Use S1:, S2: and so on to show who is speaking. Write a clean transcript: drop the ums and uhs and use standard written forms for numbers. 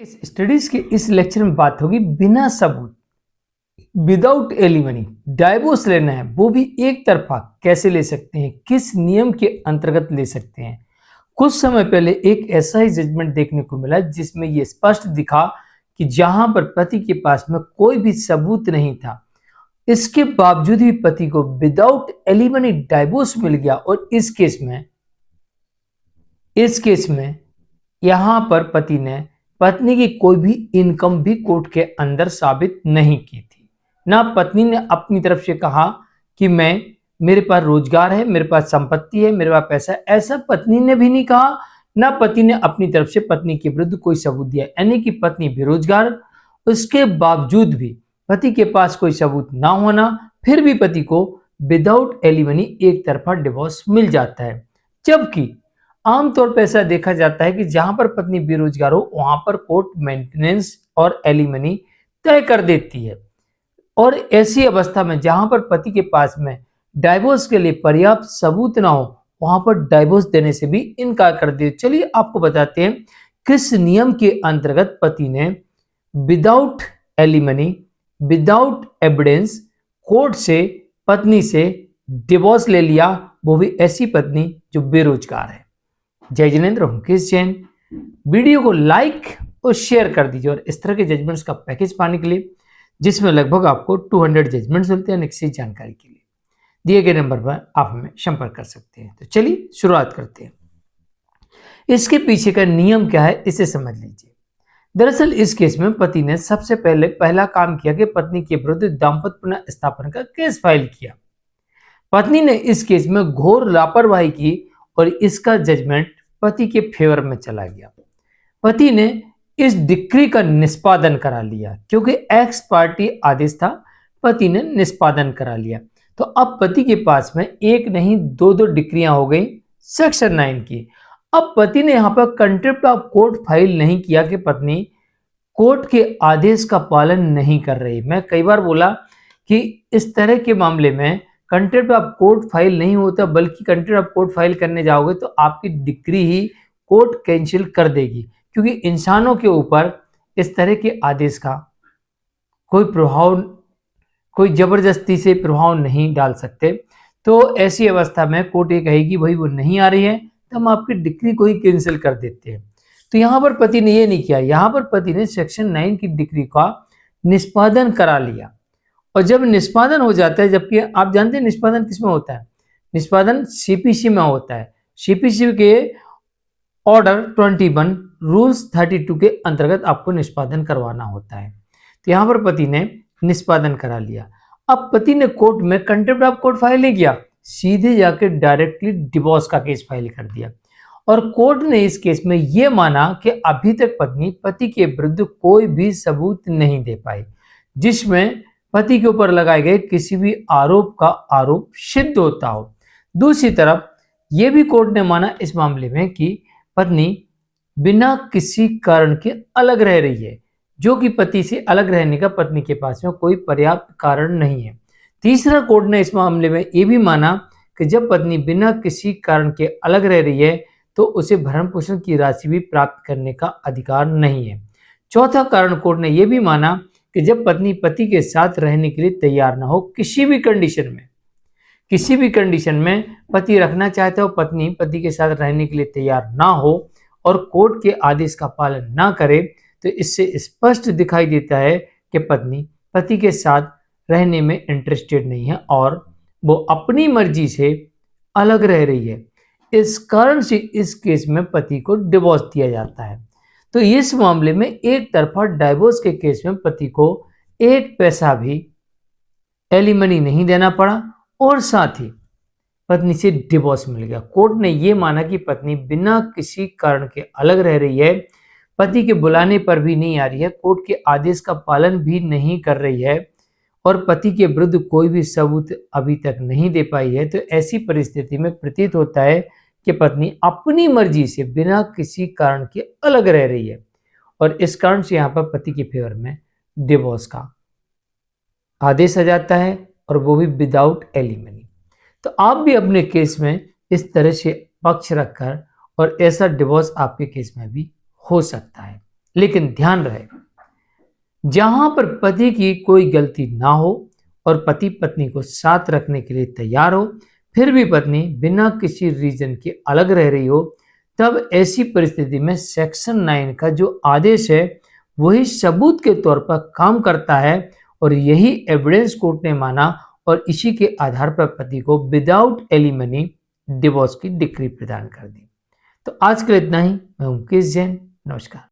S1: इस स्टडीज के इस लेक्चर में बात होगी बिना सबूत, विदाउट एलिमनी डाइवोर्स लेना है, वो भी एक तरफा कैसे ले सकते हैं, किस नियम के अंतर्गत ले सकते हैं। कुछ समय पहले एक ऐसा ही जजमेंट देखने को मिला जिसमें यह स्पष्ट दिखा कि जहां पर पति के पास में कोई भी सबूत नहीं था, इसके बावजूद भी पति को विदाउट एलिमनी डाइवोर्स मिल गया। और इस केस में यहां पर पति ने पत्नी की कोई भी इनकम भी कोर्ट के अंदर साबित नहीं की थी। ना पत्नी ने अपनी तरफ से कहा कि मेरे पास रोजगार है, मेरे पास संपत्ति है, मेरे पास पैसा है, ऐसा पत्नी ने भी नहीं कहा। ना पति ने अपनी तरफ से पत्नी के विरुद्ध कोई सबूत दिया, यानी कि पत्नी बेरोजगार, उसके बावजूद भी पति के पास कोई सबूत ना होना, फिर भी पति को विदाउट एलिमनी एक तरफा डिवोर्स मिल जाता है। जबकि आमतौर पर ऐसा देखा जाता है कि जहां पर पत्नी बेरोजगार हो वहां पर कोर्ट मेंटेनेंस और एलिमनी तय कर देती है। और ऐसी अवस्था में जहां पर पति के पास में डाइवोर्स के लिए पर्याप्त सबूत ना हो, वहां पर डाइवोर्स देने से भी इनकार कर दिया। चलिए आपको बताते हैं किस नियम के अंतर्गत पति ने without alimony, without evidence court से पत्नी से डिवोर्स ले लिया, वो भी ऐसी पत्नी जो बेरोजगार है। जय जिनेंद्र, मुकेश जैन। वीडियो को लाइक और शेयर कर दीजिए। और इस तरह के जजमेंट्स का पैकेज पाने के लिए, जिसमें लगभग आपको 200 जजमेंट्स मिलते हैं, निश्चित जानकारी के लिए दिए गए नंबर पर आप हमें संपर्क कर सकते हैं। तो चलिए शुरुआत करते हैं। इसके पीछे का नियम क्या है, इसे समझ लीजिए। दरअसल इस केस में पति ने सबसे पहला काम किया कि पत्नी के विरुद्ध दाम्पत्य पुनर्स्थापन का केस फाइल किया। पत्नी ने इस केस में घोर लापरवाही की और इसका जजमेंट पति के फेवर में चला गया। पति ने इस डिक्री का निष्पादन करा लिया, क्योंकि एक्स पार्टी आदेश था, पति ने निष्पादन करा लिया। तो अब पति के पास में एक नहीं दो डिक्रियां हो गई सेक्शन 9 की। अब पति ने यहां पर कंटेम्प्ट ऑफ कोर्ट फाइल नहीं किया कि पत्नी कोर्ट के आदेश का पालन नहीं कर रही। मैं कई बार बोला कि इस तरह के मामले में कंटेम्प्ट ऑफ कोर्ट फाइल नहीं होता, बल्कि कंटेम्प्ट ऑफ कोर्ट फाइल करने जाओगे तो आपकी डिक्री ही कोर्ट कैंसिल कर देगी, क्योंकि इंसानों के ऊपर इस तरह के आदेश का कोई जबरदस्ती से प्रभाव नहीं डाल सकते। तो ऐसी अवस्था में कोर्ट ये कहेगी भाई वो नहीं आ रही है, तो हम आपकी डिक्री को ही कैंसिल कर देते हैं। तो यहां पर पति ने ये नहीं किया, यहां पर पति ने सेक्शन 9 की डिक्री का निष्पादन करा लिया। और जब निष्पादन हो जाता है, जबकि आप जानते हैं निष्पादन किसमें होता है, निष्पादन सीपीसी में होता है। सीपीसी के ऑर्डर 21 रूल्स 32 के अंतर्गत आपको निष्पादन करवाना होता है। तो यहां पर पति ने निष्पादन करा लिया। अब पति ने कोर्ट में कंटेम्प्ट ऑफ कोर्ट फाइल नहीं किया, सीधे जाकर डायरेक्टली डिवोर्स का केस फाइल कर दिया। और कोर्ट ने इस केस में यह माना कि अभी तक पत्नी पति के विरुद्ध कोई भी सबूत नहीं दे पाई जिसमें पति के ऊपर लगाए गए किसी भी आरोप का आरोप सिद्ध होता हो। दूसरी तरफ यह भी कोर्ट ने माना इस मामले में कि पत्नी बिना किसी कारण के अलग रह रही है, जो कि पति से अलग रहने का पत्नी के पास में कोई पर्याप्त कारण नहीं है। तीसरा कोर्ट ने इस मामले में यह भी माना कि जब पत्नी बिना किसी कारण के अलग रह रही है तो उसे भरण पोषण की राशि भी प्राप्त करने का अधिकार नहीं है। चौथा कारण कोर्ट ने यह भी माना कि जब पत्नी पति के साथ रहने के लिए तैयार ना हो, किसी भी कंडीशन में पति रखना चाहता हो, पत्नी पति के साथ रहने के लिए तैयार ना हो और कोर्ट के आदेश का पालन ना करे, तो इससे स्पष्ट दिखाई देता है कि पत्नी पति के साथ रहने में इंटरेस्टेड नहीं है और वो अपनी मर्जी से अलग रह रही है। इस कारण से इस केस में पति को डिवोर्स दिया जाता है। तो इस मामले में एक तरफा डाइवोर्स के केस में पति को एक पैसा भी एलिमनी नहीं देना पड़ा और साथ ही पत्नी से डिवोर्स मिल गया। कोर्ट ने यह माना कि पत्नी बिना किसी कारण के अलग रह रही है, पति के बुलाने पर भी नहीं आ रही है, कोर्ट के आदेश का पालन भी नहीं कर रही है और पति के विरुद्ध कोई भी सबूत अभी तक नहीं दे पाई है। तो ऐसी परिस्थिति में प्रतीत होता है कि पत्नी अपनी मर्जी से बिना किसी कारण के अलग रह रही है और इस कारण से यहाँ पर पति के फेवर में डिवोर्स का आदेश आ जाता है और वो भी विदाउट एलिमनी। तो आप भी अपने केस में इस तरह से पक्ष रखकर और ऐसा डिवोर्स आपके केस में भी हो सकता है। लेकिन ध्यान रहे, जहां पर पति की कोई गलती ना हो और पति पत्नी को साथ रखने के लिए तैयार हो, फिर भी पत्नी बिना किसी रीजन के अलग रह रही हो, तब ऐसी परिस्थिति में सेक्शन 9 का जो आदेश है वही सबूत के तौर पर काम करता है और यही एविडेंस कोर्ट ने माना और इसी के आधार पर पति को विदाउट एलिमनी डिवोर्स की डिक्री प्रदान कर दी। तो आज के लिए इतना ही। मैं मुकेश जैन, नमस्कार।